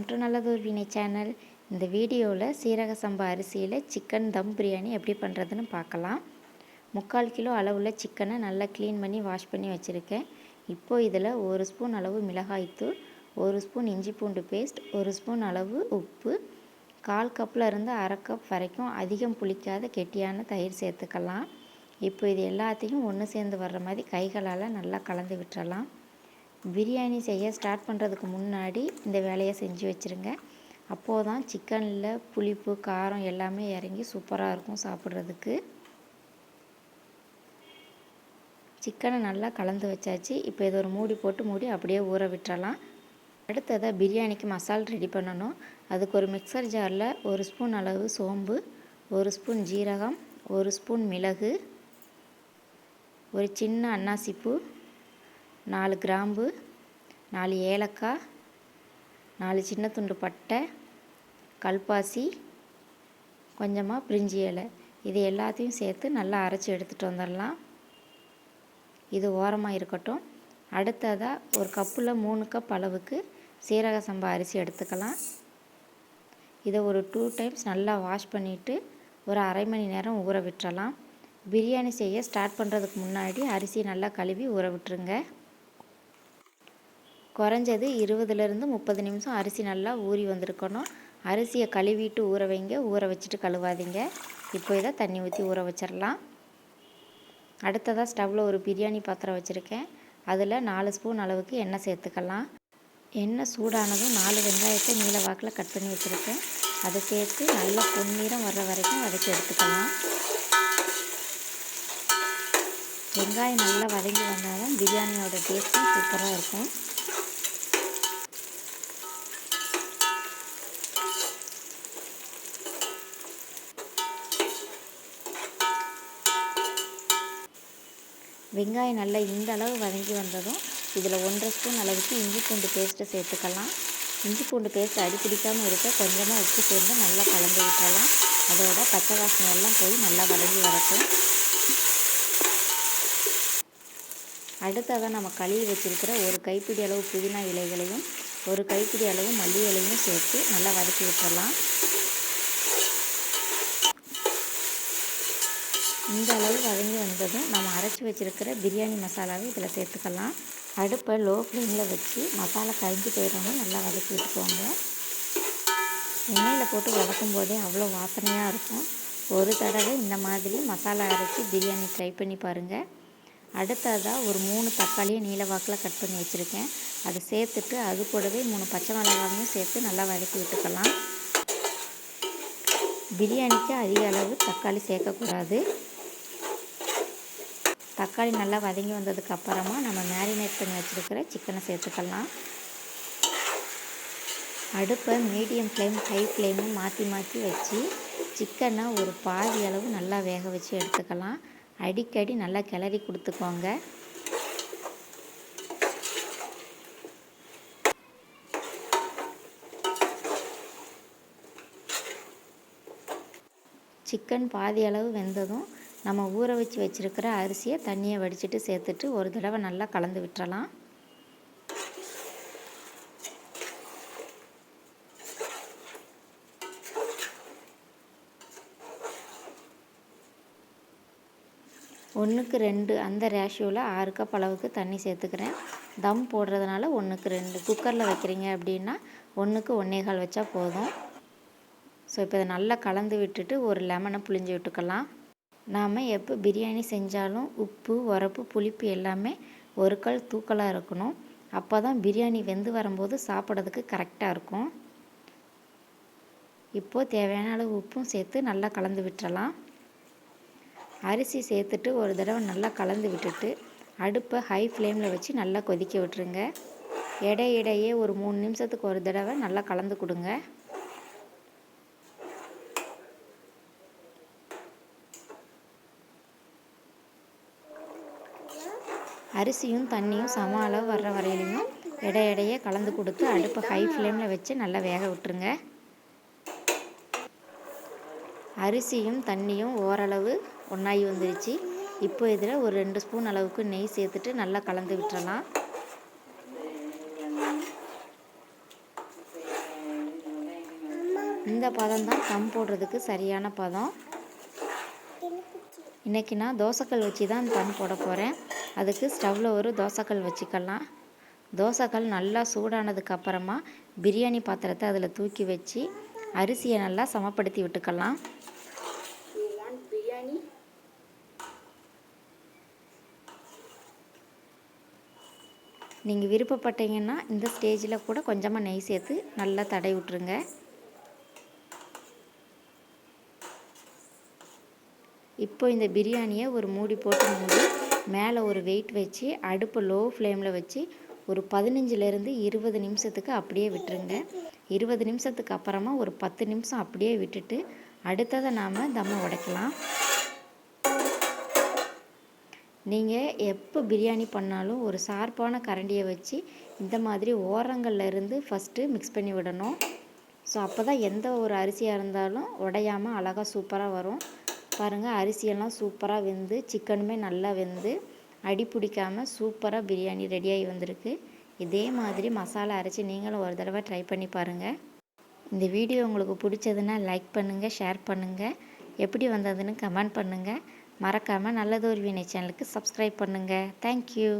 To நல்லதொரு வீணை channel. இந்த வீடியோவில் சீரக சம்பா அரிசியில் சிக்கன் தம் பிரியாணி எப்படி பண்ணுறதுன்னு பார்க்கலாம். 3/4 கிலோ அளவுள்ள சிக்கனை நல்லா க்ளீன் பண்ணி வாஷ் பண்ணி வச்சுருக்கேன். இப்போது இதில் 1 ஸ்பூன் அளவு மிளகாய்த்தூள், 1 ஸ்பூன் இஞ்சி பூண்டு பேஸ்ட், 1 ஸ்பூன் அளவு உப்பு, 1/4 கப்பில் இருந்து 1/2 கப் வரைக்கும் அதிகம் புளிக்காத கெட்டியான தயிர் சேர்த்துக்கலாம். இப்போ இது எல்லாத்தையும் ஒன்று சேர்ந்து வர்ற மாதிரி கைகளால் நல்லா கலந்து விட்டுறலாம். பிரியாணி செய்ய ஸ்டார்ட் பண்ணுறதுக்கு முன்னாடி இந்த வேலையை செஞ்சு வச்சுருங்க. அப்போது தான் சிக்கனில் புளிப்பு காரம் எல்லாமே இறங்கி சூப்பராக இருக்கும் சாப்பிட்றதுக்கு. சிக்கனை நல்லா கலந்து வச்சாச்சு. இப்போ இதை ஒரு மூடி போட்டு மூடி அப்படியே ஊற விட்டுறலாம். அடுத்ததாக பிரியாணிக்கு மசாலா ரெடி பண்ணணும். அதுக்கு ஒரு மிக்சர் ஜாரில் 1 ஸ்பூன் அளவு சோம்பு, 1 ஸ்பூன் ஜீரகம், 1 ஸ்பூன் மிளகு, ஒரு சின்ன அன்னாசிப்பூ, 4 கிராம்பு, 4 ஏலக்காய், 4 சின்ன துண்டு பட்டை, கல்பாசி, கொஞ்சமாக பிரிஞ்சி இலை, இது எல்லாத்தையும் சேர்த்து நல்லா அரைச்சி எடுத்துகிட்டு வந்துடலாம். இது ஓரமாக இருக்கட்டும். அடுத்ததாக ஒரு கப்பில் 3 கப் அளவுக்கு சீரக சம்பா அரிசி எடுத்துக்கலாம். இதை ஒரு 2 டைம்ஸ் நல்லா வாஷ் பண்ணிவிட்டு ஒரு அரை மணி நேரம் ஊற விட்டுறலாம். பிரியாணி செய்ய ஸ்டார்ட் பண்ணுறதுக்கு முன்னாடி அரிசி நல்லா கழுவி ஊற விட்டுருங்க. குறைஞ்சது 20லேருந்து 30 நிமிஷம் அரிசி நல்லா ஊறி வந்திருக்கணும். அரிசியை கழுவிட்டு ஊற வைங்க, ஊற வச்சுட்டு கழுவாதீங்க. இப்போ இதை தண்ணி ஊற்றி ஊற வச்சிடலாம். அடுத்ததாக ஸ்டவ்வில் ஒரு பிரியாணி பாத்திரம் வச்சுருக்கேன். அதில் 4 ஸ்பூன் அளவுக்கு எண்ணெய் சேர்த்துக்கலாம். எண்ணெய் சூடானதும் 4 வெங்காயத்தை நீல வாக்கில் கட் பண்ணி வச்சுருக்கேன். அதை சேர்த்து நல்லா பொன்னிறம் வர்ற வரைக்கும் வதக்கி எடுத்துக்கலாம். வெங்காயம் நல்லா வதங்கி வந்தால் தான் பிரியாணியோட டேஸ்ட்டும் சூப்பராக இருக்கும். வெங்காயம் நல்லா இந்த அளவு வதங்கி வந்ததும் இதில் 1/2 ஸ்பூன் அளவுக்கு இஞ்சி பூண்டு பேஸ்ட்டு சேர்த்துக்கலாம். இஞ்சி பூண்டு பேஸ்ட் அடிப்பிடிக்காமல் இருக்க கொஞ்சமாக உப்பு சேர்ந்து நல்லா கலந்து விட்டுறலாம். அதோட பச்சை வாசனை எல்லாம் போய் நல்லா வதங்கி வரட்டும். அடுத்ததாக நம்ம கழுவி வச்சுருக்கிற ஒரு கைப்பிடி அளவு புதினா இலைகளையும் ஒரு கைப்பிடி அளவு மல்லி இலையும் சேர்த்து நல்லா வதக்கி விட்டுறலாம். இந்த அளவு வதங்கி வந்ததும் நம்ம அரைச்சி வச்சுருக்கிற பிரியாணி மசாலாவை இதில் சேர்த்துக்கலாம். அடுப்பை லோ ஃப்ளேமில் வச்சு மசாலா கரைஞ்சி போயிடணும் நல்லா வதக்கி விட்டுக்கோங்க. எண்ணெயில் போட்டு வதக்கும் போதே அவ்வளோ வாசனையாக இருக்கும். ஒரு தடவை இந்த மாதிரி மசாலா அரைச்சி பிரியாணி ட்ரை பண்ணி பாருங்கள். அடுத்ததாக ஒரு 3 தக்காளியை நீல வாக்கில் கட் பண்ணி வச்சுருக்கேன். அதை சேர்த்துட்டு அது கூடவே 3 பச்சை மிளகாயும் சேர்த்து நல்லா வதக்கி விட்டுக்கலாம். பிரியாணிக்கு அதிக அளவு தக்காளி சேர்க்கக்கூடாது. தக்காளி நல்லா வதங்கி வந்ததுக்கு அப்புறமா நம்ம மேரினேட் பண்ணி வச்சுருக்கிற சிக்கனை சேர்த்துக்கலாம். அடுப்பை மீடியம் ஃப்ளேம் ஹை ஃப்ளேமு மாற்றி மாற்றி வச்சு சிக்கனை ஒரு பாதி அளவு நல்லா வேக வச்சு எடுத்துக்கலாம். அடிக்கடி நல்லா கிளறி கொடுத்துக்கோங்க. சிக்கன் பாதி அளவு வெந்ததும் நம்ம ஊற வச்சு வச்சுருக்கிற அரிசியை தண்ணியை வடிச்சிட்டு சேர்த்துட்டு ஒரு தடவை நல்லா கலந்து விட்டுறலாம். ஒன்றுக்கு 2 அந்த ரேஷியோவில் 6 கப் அளவுக்கு தண்ணி சேர்த்துக்கிறேன். தம் போடுறதுனால 1க்கு 2. குக்கரில் வைக்கிறீங்க அப்படின்னா 1க்கு 1.25 வச்சா போதும். ஸோ இப்போ இதை நல்லா கலந்து விட்டுட்டு ஒரு லெமனை புழிஞ்சு விட்டுக்கலாம். நாம் எப்போ பிரியாணி செஞ்சாலும் உப்பு, உரப்பு, புளிப்பு எல்லாமே ஒரு கல் தூக்கலாக இருக்கணும். அப்போ தான் பிரியாணி வெந்து வரும்போது சாப்பிட்றதுக்கு கரெக்டாக இருக்கும். இப்போது தேவையான அளவு உப்பும் சேர்த்து நல்லா கலந்து விட்டுறலாம். அரிசி சேர்த்துட்டு ஒரு தடவை நல்லா கலந்து விட்டுட்டு அடுப்பை ஹை ஃப்ளேமில் வச்சு நல்லா கொதிக்க விட்டுருங்க. இடையிடையே ஒரு 3 நிமிஷத்துக்கு ஒரு தடவை நல்லா கலந்து கொடுங்க. அரிசியும் தண்ணியும் சம அளவு வர்ற வரையிலையும் இடையிடையே கலந்து கொடுத்து அடுப்பை ஹை ஃப்ளேமில் வச்சு நல்லா வேக விட்டுருங்க. அரிசியும் தண்ணியும் ஓரளவு ஒன்றாகி வந்துருச்சு. இப்போ இதில் ஒரு 2 ஸ்பூன் அளவுக்கு நெய் சேர்த்துட்டு நல்லா கலந்து விட்டுறலாம். இந்த பதம் தான் தம் போடுறதுக்கு சரியான பதம். இன்றைக்கி நான் தோசைக்கல் வச்சு தான் தம் போட போகிறேன். அதுக்கு ஸ்டவ்வில் ஒரு தோசைக்கல் வச்சுக்கலாம். தோசைக்கல் நல்லா சூடானதுக்கப்புறமா பிரியாணி பாத்திரத்தை அதில் தூக்கி வச்சு அரிசியை நல்லா சமப்படுத்தி விட்டுக்கலாம். பிரியாணி நீங்கள் விருப்பப்பட்டீங்கன்னா இந்த ஸ்டேஜில் கூட கொஞ்சமாக நெய் சேர்த்து நல்லா தடவி விட்டுருங்க. இப்போ இந்த பிரியாணியை ஒரு மூடி போட்டு மூடி மேலே ஒரு வெயிட் வச்சு அடுப்பு லோ ஃப்ளேமில் வச்சு ஒரு 15லேருந்து 20 நிமிஷத்துக்கு அப்படியே விட்டுருங்க. 20 நிமிஷத்துக்கு அப்புறமா ஒரு 10 நிமிஷம் அப்படியே விட்டுட்டு அடுத்ததை நாம் தம்மை உடைக்கலாம். நீங்கள் எப்போ பிரியாணி பண்ணாலும் ஒரு ஷார்ப்பான கரண்டியை வச்சு இந்த மாதிரி ஓரங்களில் இருந்து ஃபஸ்ட்டு மிக்ஸ் பண்ணி விடணும். ஸோ அப்போ தான் எந்த ஒரு அரிசியாக இருந்தாலும் உடையாமல் அழகாக சூப்பராக வரும். பாருங்கள், அரிசியெல்லாம் சூப்பராக வெந்து சிக்கனுமே நல்லா வெந்து அடி பிடிக்காமல் சூப்பராக பிரியாணி ரெடியாகி வந்திருக்கு. இதே மாதிரி மசாலா அரைச்சி நீங்களும் ஒரு தடவை ட்ரை பண்ணி பாருங்கள். இந்த வீடியோ உங்களுக்கு பிடிச்சதுன்னா லைக் பண்ணுங்கள், ஷேர் பண்ணுங்கள், எப்படி வந்ததுன்னு கமெண்ட் பண்ணுங்கள். மறக்காமல் நல்லதொரு வீணை சேனலுக்கு சப்ஸ்கிரைப் பண்ணுங்கள். தேங்க்யூ.